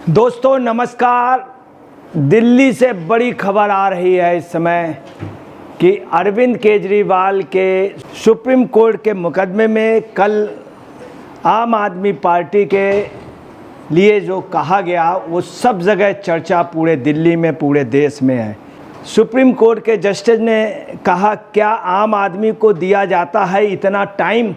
दोस्तों नमस्कार। दिल्ली से बड़ी खबर आ रही है इस समय कि अरविंद केजरीवाल के सुप्रीम कोर्ट के मुकदमे में कल आम आदमी पार्टी के लिए जो कहा गया वो सब जगह चर्चा पूरे दिल्ली में पूरे देश में है। सुप्रीम कोर्ट के जस्टिस ने कहा क्या आम आदमी को दिया जाता है इतना टाइम।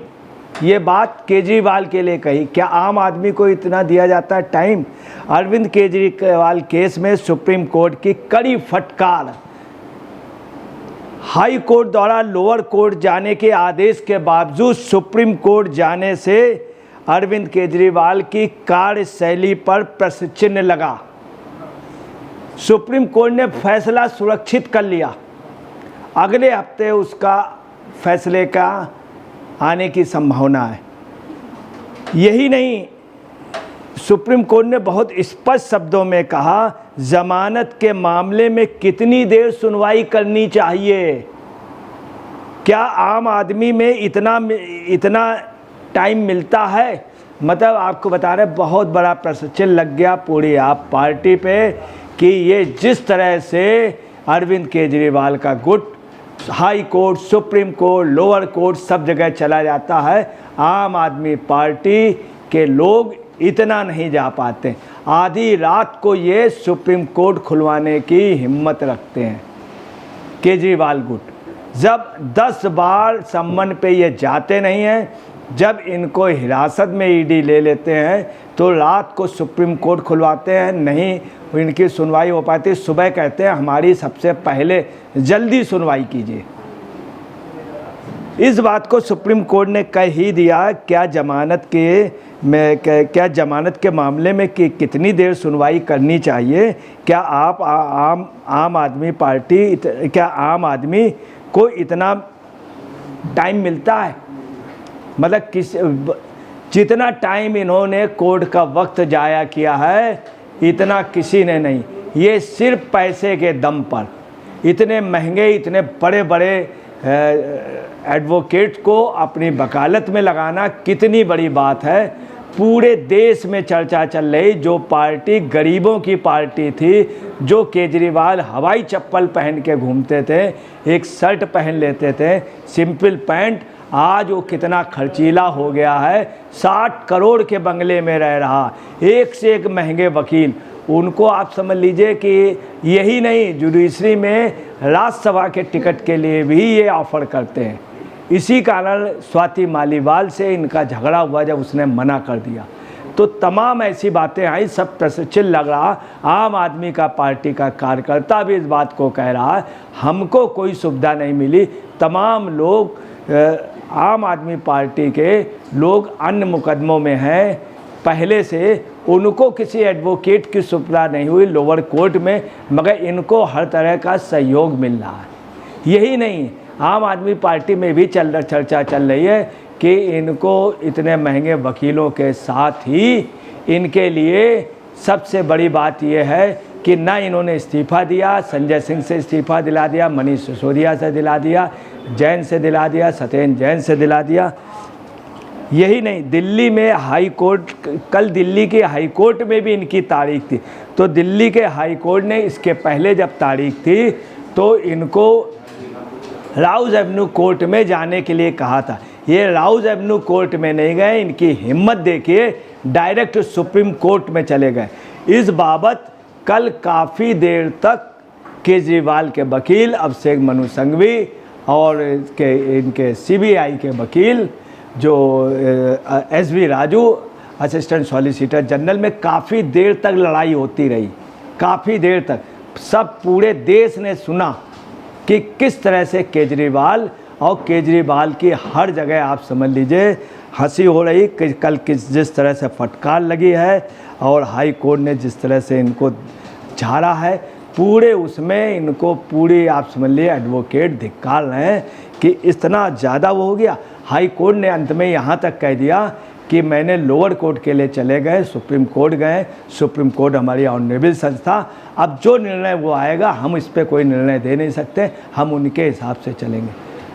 ये बात केजरीवाल के लिए कही, क्या आम आदमी को इतना दिया जाता है टाइम। अरविंद केजरीवाल केस में सुप्रीम कोर्ट की कड़ी फटकार। हाई कोर्ट द्वारा लोअर कोर्ट जाने के आदेश के बावजूद सुप्रीम कोर्ट जाने से अरविंद केजरीवाल की कार्यशैली पर प्रश्न चिन्ह लगा। सुप्रीम कोर्ट ने फैसला सुरक्षित कर लिया। अगले हफ्ते उसका फैसले का आने की संभावना है। यही नहीं, सुप्रीम कोर्ट ने बहुत स्पष्ट शब्दों में कहा जमानत के मामले में कितनी देर सुनवाई करनी चाहिए। क्या आम आदमी में इतना टाइम मिलता है। मतलब आपको बता रहे बहुत बड़ा प्रश्न चिन्ह लग गया पूरी आप पार्टी पे कि ये जिस तरह से अरविंद केजरीवाल का गुट high court, supreme court, lower court सब जगह चला जाता है, आम आदमी पार्टी के लोग इतना नहीं जा पाते। आधी रात को ये सुप्रीम कोर्ट खुलवाने की हिम्मत रखते हैं केजरीवाल गुट। जब 10 बार सम्मन पे ये जाते नहीं हैं, जब इनको हिरासत में ईडी ले लेते हैं तो रात को सुप्रीम कोर्ट खुलवाते हैं, नहीं इनकी सुनवाई हो पाती। सुबह कहते हैं हमारी सबसे पहले जल्दी सुनवाई कीजिए। इस बात को सुप्रीम कोर्ट ने कह ही दिया। क्या जमानत के मामले में कितनी देर सुनवाई करनी चाहिए। क्या आप आम आदमी पार्टी, क्या आम आदमी को इतना टाइम मिलता है। मतलब जितना टाइम इन्होंने कोर्ट का वक्त जाया किया है इतना किसी ने नहीं। ये सिर्फ पैसे के दम पर इतने महंगे, इतने बड़े बड़े एडवोकेट को अपनी वकालत में लगाना कितनी बड़ी बात है। पूरे देश में चर्चा चल रही, जो पार्टी गरीबों की पार्टी थी, जो केजरीवाल हवाई चप्पल पहन के घूमते थे, एक शर्ट पहन लेते थे, सिंपल पैंट, आज वो कितना खर्चीला हो गया है। 60 करोड़ के बंगले में रह रहा, एक से एक महंगे वकील। उनको आप समझ लीजिए कि यही नहीं, जुडिशरी में राज्यसभा के टिकट के लिए भी ये ऑफ़र करते हैं। इसी कारण स्वाति मालीवाल से इनका झगड़ा हुआ जब उसने मना कर दिया तो तमाम ऐसी बातें आई, सब प्रश्नचिन्ह लग रहा। आम आदमी का पार्टी का कार्यकर्ता भी इस बात को कह रहा है हमको कोई सुविधा नहीं मिली। तमाम लोग आम आदमी पार्टी के लोग अन्य मुकदमों में हैं पहले से, उनको किसी एडवोकेट की सुविधा नहीं हुई लोअर कोर्ट में, मगर इनको हर तरह का सहयोग मिल रहा है। यही नहीं, आम आदमी पार्टी में भी चर्चा चल रही है कि इनको इतने महंगे वकीलों के साथ ही इनके लिए सबसे बड़ी बात यह है कि ना इन्होंने इस्तीफ़ा दिया, संजय सिंह से इस्तीफ़ा दिला दिया, मनीष सिसोदिया से दिला दिया, जैन से दिला दिया, सत्येंद्र जैन से दिला दिया। यही नहीं, दिल्ली में हाई कोर्ट, कल दिल्ली के हाई कोर्ट में भी इनकी तारीख थी, तो दिल्ली के हाई कोर्ट ने इसके पहले जब तारीख थी तो इनको राउज एवेन्यू कोर्ट में जाने के लिए कहा था। ये राउज एवेन्यू कोर्ट में नहीं गए, इनकी हिम्मत देखिए, डायरेक्ट सुप्रीम कोर्ट में चले गए। इस बाबत कल काफ़ी देर तक केजरीवाल के वकील अभिषेक मनु सिंघवी और इनके सीबीआई के वकील जो S V Raju assistant solicitor general में काफ़ी देर तक लड़ाई होती रही, काफ़ी देर तक। सब पूरे देश ने सुना कि किस तरह से केजरीवाल और केजरीवाल की हर जगह आप समझ लीजिए हंसी हो रही कि कल जिस तरह से फटकार लगी है और हाई कोर्ट ने जिस तरह से इनको झाड़ा है, पूरे उसमें इनको पूरी आप समझ लीजिए एडवोकेट धिक्कार रहे हैं कि इतना ज़्यादा वो हो गया। हाई कोर्ट ने अंत में यहाँ तक कह दिया कि मैंने लोअर कोर्ट के लिए चले गए, सुप्रीम कोर्ट गए, सुप्रीम कोर्ट हमारी ऑनरेबल संस्था, अब जो निर्णय वो आएगा हम इस पर कोई निर्णय दे नहीं सकते, हम उनके हिसाब से चलेंगे।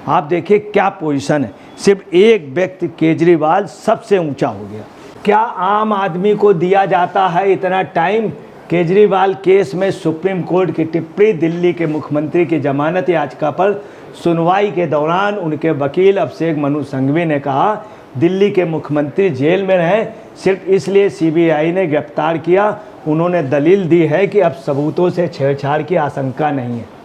आप देखिए क्या पोजीशन है। सिर्फ एक व्यक्ति केजरीवाल सबसे ऊंचा हो गया। क्या आम आदमी को दिया जाता है इतना टाइम? केजरीवाल केस में सुप्रीम कोर्ट की टिप्पणी। दिल्ली के मुख्यमंत्री की जमानत याचिका पर सुनवाई के दौरान उनके वकील अभिषेक मनु सिंघवी ने कहा, दिल्ली के मुख्यमंत्री जेल में रहे सिर्फ इसलिए सीबीआई ने गिरफ्तार किया। उन्होंने दलील दी है कि अब सबूतों से छेड़छाड़ की आशंका नहीं है।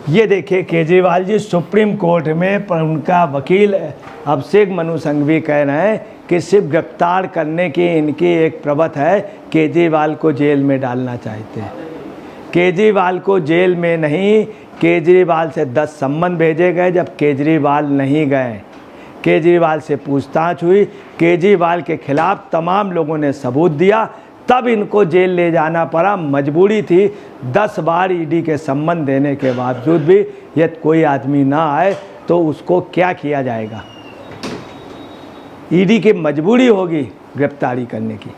ये देखिए केजरीवाल जी सुप्रीम कोर्ट में पर उनका वकील अभिषेक मनु सिंघवी कह रहे हैं कि सिर्फ गिरफ्तार करने की इनकी एक प्रवृत्ति है, केजरीवाल को जेल में डालना चाहते हैं। केजरीवाल को जेल में नहीं, केजरीवाल से 10 सम्मन भेजे गए जब केजरीवाल नहीं गए। केजरीवाल से पूछताछ हुई, केजरीवाल के खिलाफ तमाम लोगों ने सबूत दिया, तब इनको जेल ले जाना पड़ा। मजबूरी थी। 10 बार ईडी के सम्मन देने के बावजूद भी यदि कोई आदमी ना आए तो उसको क्या किया जाएगा? ईडी की मजबूरी होगी गिरफ्तारी करने की।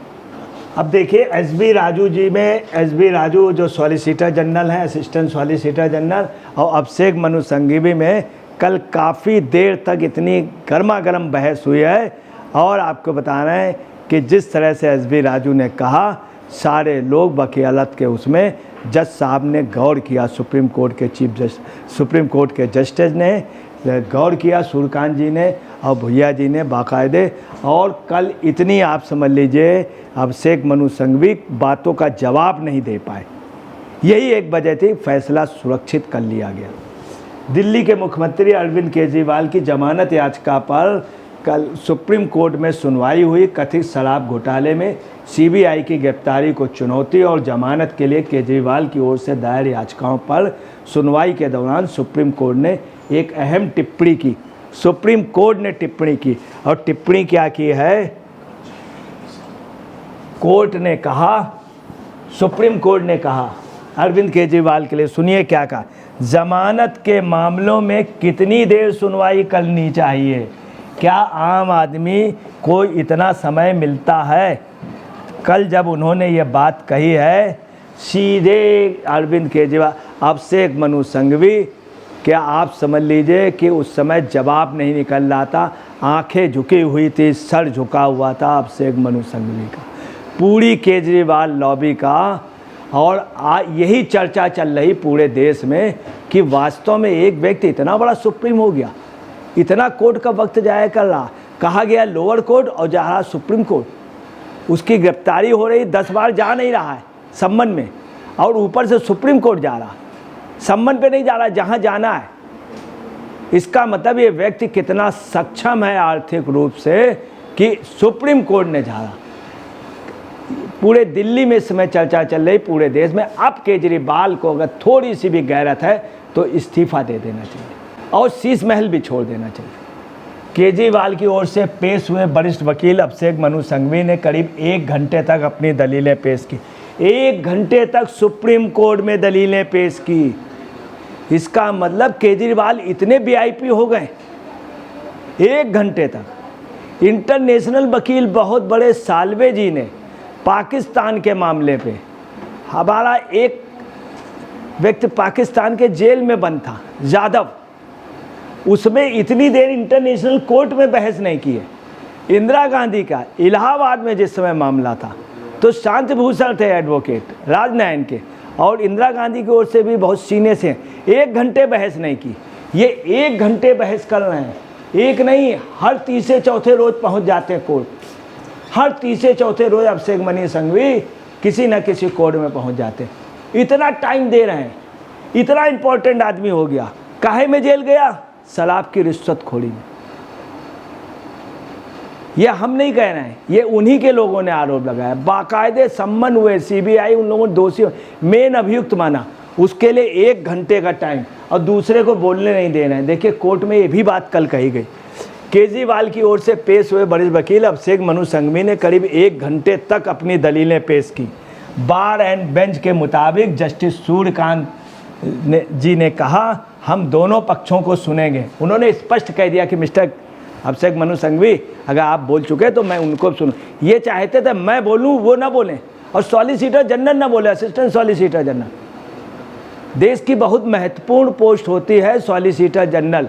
अब देखिए एसबी राजू जी में, एसबी राजू जो सॉलिसिटर जनरल हैं, असिस्टेंट सॉलिसिटर जनरल, और अभिषेक मनु सिंघवी में कल काफ़ी देर तक इतनी गर्मा गर्म बहस हुई है। और आपको बता रहे हैं कि जिस तरह से एसबी राजू ने कहा, सारे लोग वकीलत के उसमें जज साहब ने गौर किया, सुप्रीम कोर्ट के चीफ जस्टिस, सुप्रीम कोर्ट के जस्टिस ने गौर किया, सूर्यकांत जी ने और भुइया जी ने बाकायदे। और कल इतनी आप समझ लीजिए अभिषेक मनु सिंघवी बातों का जवाब नहीं दे पाए। यही एक वजह थी, फैसला सुरक्षित कर लिया गया। दिल्ली के मुख्यमंत्री अरविंद केजरीवाल की जमानत याचिका पर कल सुप्रीम कोर्ट में सुनवाई हुई। कथित शराब घोटाले में सीबीआई की गिरफ्तारी को चुनौती और जमानत के लिए केजरीवाल की ओर से दायर याचिकाओं पर सुनवाई के दौरान सुप्रीम कोर्ट ने एक अहम टिप्पणी की। सुप्रीम कोर्ट ने टिप्पणी की, और टिप्पणी क्या की है? कोर्ट ने कहा, सुप्रीम कोर्ट ने कहा अरविंद केजरीवाल के लिए, सुनिए क्या कहा, जमानत के मामलों में कितनी देर सुनवाई करनी चाहिए? क्या आम आदमी को इतना समय मिलता है? कल जब उन्होंने ये बात कही है, सीधे अरविंद केजरीवाल, अभिषेक मनु सिंघवी, क्या आप समझ लीजिए कि उस समय जवाब नहीं निकल रहा था, आंखें झुकी हुई थी, सर झुका हुआ था अभिषेक मनु सिंघवी का, पूरी केजरीवाल लॉबी का। और यही चर्चा चल रही पूरे देश में कि वास्तव में एक व्यक्ति इतना बड़ा सुप्रीम हो गया, इतना कोर्ट का वक्त जाया कर रहा, कहा गया लोअर कोर्ट और जा रहा सुप्रीम कोर्ट, उसकी गिरफ्तारी हो रही, 10 बार जा नहीं रहा है सम्मन में, और ऊपर से सुप्रीम कोर्ट जा रहा, सम्मन पे नहीं जा रहा जहां जाना है। इसका मतलब ये व्यक्ति कितना सक्षम है आर्थिक रूप से कि सुप्रीम कोर्ट ने जा रहा। पूरे दिल्ली में इस समय चर्चा चल रही, पूरे देश में। अब केजरीवाल को अगर थोड़ी सी भी गैरत है तो इस्तीफा दे देना चाहिए और शीश महल भी छोड़ देना चाहिए। केजरीवाल की ओर से पेश हुए वरिष्ठ वकील अभिषेक मनु सिंघवी ने करीब 1 घंटे तक अपनी दलीलें पेश की। 1 घंटे तक सुप्रीम कोर्ट में दलीलें पेश की। इसका मतलब केजरीवाल इतने वीआईपी हो गए 1 घंटे तक। इंटरनेशनल वकील बहुत बड़े साल्वे जी ने पाकिस्तान के मामले पे, हमारा एक व्यक्ति पाकिस्तान के जेल में बंद था, यादव, उसमें इतनी देर इंटरनेशनल कोर्ट में बहस नहीं की है। इंदिरा गांधी का इलाहाबाद में जिस समय मामला था तो शांति भूषण थे एडवोकेट राजनयन के, और इंदिरा गांधी की ओर से भी बहुत सीने से 1 घंटे बहस नहीं की। ये 1 घंटे बहस कर रहे हैं, एक नहीं, हर तीसरे चौथे रोज पहुंच जाते हैं कोर्ट। हर तीसरे चौथे रोज अभिषेक मनु सिंघवी किसी न किसी कोर्ट में पहुंच जाते हैं। इतना टाइम दे रहे हैं, इतना इंपॉर्टेंट आदमी हो गया। काहे में जेल गया? शराब की रिश्वतखोरी में। ये हम नहीं कह रहे हैं, ये उन्हीं के लोगों ने आरोप लगाया। बाकायदे सम्मन हुए, सीबीआई उन लोगों ने दोषी मेन अभियुक्त माना, उसके लिए 1 घंटे का टाइम, और दूसरे को बोलने नहीं दे रहे हैं। देखिए कोर्ट में ये भी बात कल कही गई। केजरीवाल की ओर से पेश हुए वरिष्ठ वकील अभिषेक मनु सिंघवी ने करीब 1 घंटे तक अपनी दलीलें पेश की। बार एंड बेंच के मुताबिक जस्टिस सूर्यकांत जी ने कहा, हम दोनों पक्षों को सुनेंगे। उन्होंने स्पष्ट कह दिया कि मिस्टर अभिषेक मनु सिंघवी, अगर आप बोल चुके तो मैं उनको सुनूं। ये चाहते थे मैं बोलूं, वो ना बोलें, और सॉलिसिटर जनरल ना बोले, असिस्टेंट सॉलिसिटर जनरल। देश की बहुत महत्वपूर्ण पोस्ट होती है सॉलिसिटर जनरल,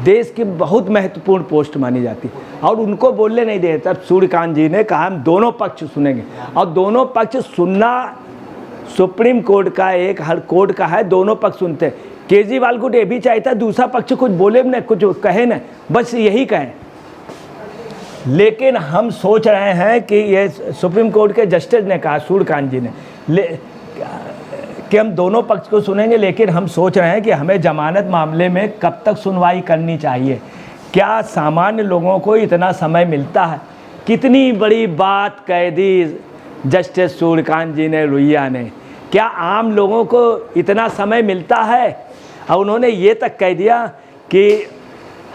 देश की बहुत महत्वपूर्ण पोस्ट मानी जाती है और उनको बोलने नहीं दे। तब सूर्यकांत जी ने कहा हम दोनों पक्ष सुनेंगे और दोनों पक्ष सुनना सुप्रीम कोर्ट का एक हर कोर्ट का है, दोनों पक्ष सुनते हैं। केजरीवाल को ये भी चाहता दूसरा पक्ष कुछ बोले न, कुछ कहे न, बस यही कहें। लेकिन हम सोच रहे हैं कि ये सुप्रीम कोर्ट के जस्टिस ने कहा, सूर्यकांत जी ने कि हम दोनों पक्ष को सुनेंगे, लेकिन हम सोच रहे हैं कि हमें जमानत मामले में कब तक सुनवाई करनी चाहिए। क्या सामान्य लोगों को इतना समय मिलता है? कितनी बड़ी बात कह दी जस्टिस सूर्यकांत जी ने, रुइया ने। क्या आम लोगों को इतना समय मिलता है? और उन्होंने ये तक कह दिया कि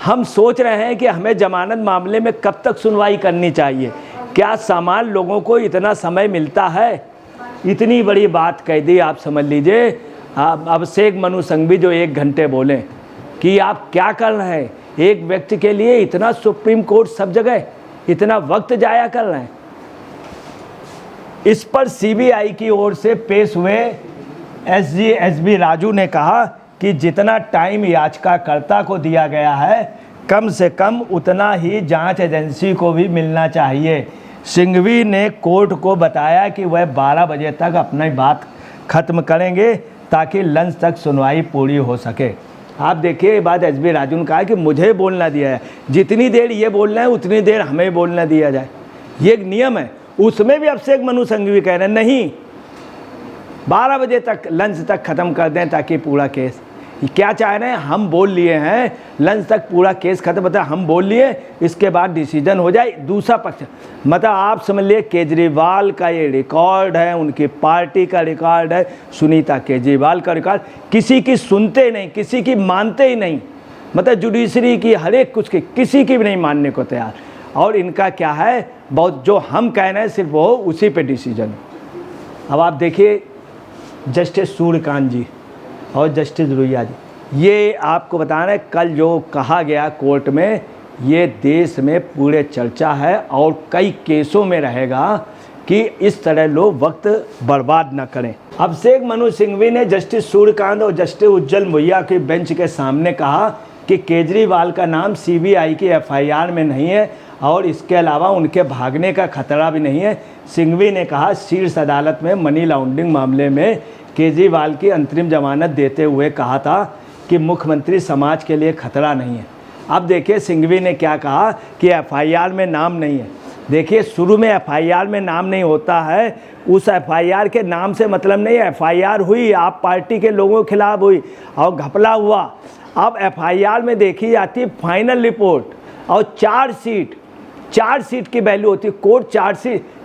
हम सोच रहे हैं कि हमें जमानत मामले में कब तक सुनवाई करनी चाहिए। क्या सामान्य लोगों को इतना समय मिलता है? इतनी बड़ी बात कह दी। आप समझ लीजिए अभिषेक मनु सिंघवी जो 1 घंटे बोले कि आप क्या कर रहे हैं, एक व्यक्ति के लिए इतना सुप्रीम कोर्ट सब जगह इतना वक्त जाया कर रहे हैं। इस पर सीबीआई की ओर से पेश हुए एसबी राजू ने कहा कि जितना टाइम याचिकाकर्ता को दिया गया है कम से कम उतना ही जांच एजेंसी को भी मिलना चाहिए। सिंघवी ने कोर्ट को बताया कि वह 12 बजे तक अपनी बात खत्म करेंगे ताकि लंच तक सुनवाई पूरी हो सके। आप देखिए बात एसबी राजू ने कहा कि मुझे बोलना दिया है, जितनी देर ये बोल रहे हैं उतनी देर हमें बोलना दिया जाए, ये एक नियम है। उसमें भी अभिषेक मनु सिंघवी कह रहे हैं नहीं 12 बजे तक लंच तक ख़त्म कर दें ताकि पूरा केस। क्या चाह रहे हैं? हम बोल लिए हैं लंच तक पूरा केस खत्म होता है, हम बोल लिए इसके बाद डिसीजन हो जाए। दूसरा पक्ष मतलब आप समझ लिए केजरीवाल का ये रिकॉर्ड है, उनकी पार्टी का रिकॉर्ड है, सुनीता केजरीवाल का रिकॉर्ड, किसी की सुनते नहीं, किसी की मानते ही नहीं। मतलब जुडिशरी की हर एक कुछ की किसी की भी नहीं मानने को तैयार। और इनका क्या है, बहुत जो हम कह रहे हैं सिर्फ वो उसी पे डिसीजन। अब आप देखिए जस्टिस सूर्यकांत जी और जस्टिस रुइया जी, ये आपको बता रहे हैं कल जो कहा गया कोर्ट में, ये देश में पूरे चर्चा है और कई केसों में रहेगा कि इस तरह लोग वक्त बर्बाद न करें। अभिषेक मनु सिंघवी ने जस्टिस सूर्यकांत और जस्टिस उज्जवल मोहिया की बेंच के सामने कहा कि केजरीवाल का नाम सीबीआई की एफआईआर में नहीं है और इसके अलावा उनके भागने का खतरा भी नहीं है। सिंघवी ने कहा शीर्ष अदालत में मनी लॉन्ड्रिंग मामले में केजरीवाल की अंतरिम जमानत देते हुए कहा था कि मुख्यमंत्री समाज के लिए खतरा नहीं है। अब देखिए सिंघवी ने क्या कहा कि एफआईआर में नाम नहीं है। देखिए शुरू में एफआईआर में नाम नहीं होता है, उस एफआईआर के नाम से मतलब नहीं है। एफआईआर हुई, आप पार्टी के लोगों के खिलाफ हुई और घपला हुआ। अब एफआईआर में देखी जाती है फाइनल रिपोर्ट और चार्जशीट की वैल्यू होती है। कोर्ट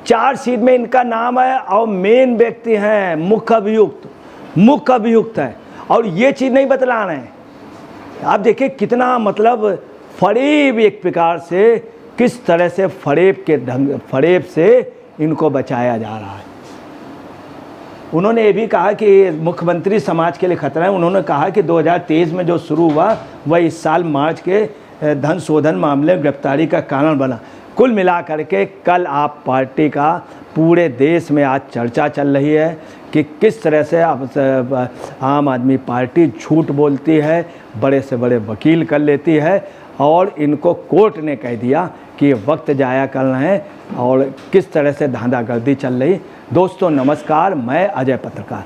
चार्जशीट में इनका नाम है और मेन व्यक्ति हैं मुख्य अभियुक्त है और ये चीज़ नहीं बतला रहे हैं। आप देखिए कितना मतलब फरेब, एक प्रकार से किस तरह से फरेब से इनको बचाया जा रहा है। उन्होंने ये भी कहा कि मुख्यमंत्री समाज के लिए खतरा है। उन्होंने कहा कि 2023 में जो शुरू हुआ वह इस साल मार्च के धन शोधन मामले में गिरफ्तारी का कारण बना। कुल मिलाकर के कल आप पार्टी का पूरे देश में आज चर्चा चल रही है कि किस तरह से आम आदमी पार्टी झूठ बोलती है, बड़े से बड़े वकील कर लेती है और इनको कोर्ट ने कह दिया कि ये वक्त जाया कर रहे हैं और किस तरह से धांधागर्दी चल रही। दोस्तों नमस्कार, मैं अजय पत्रकार।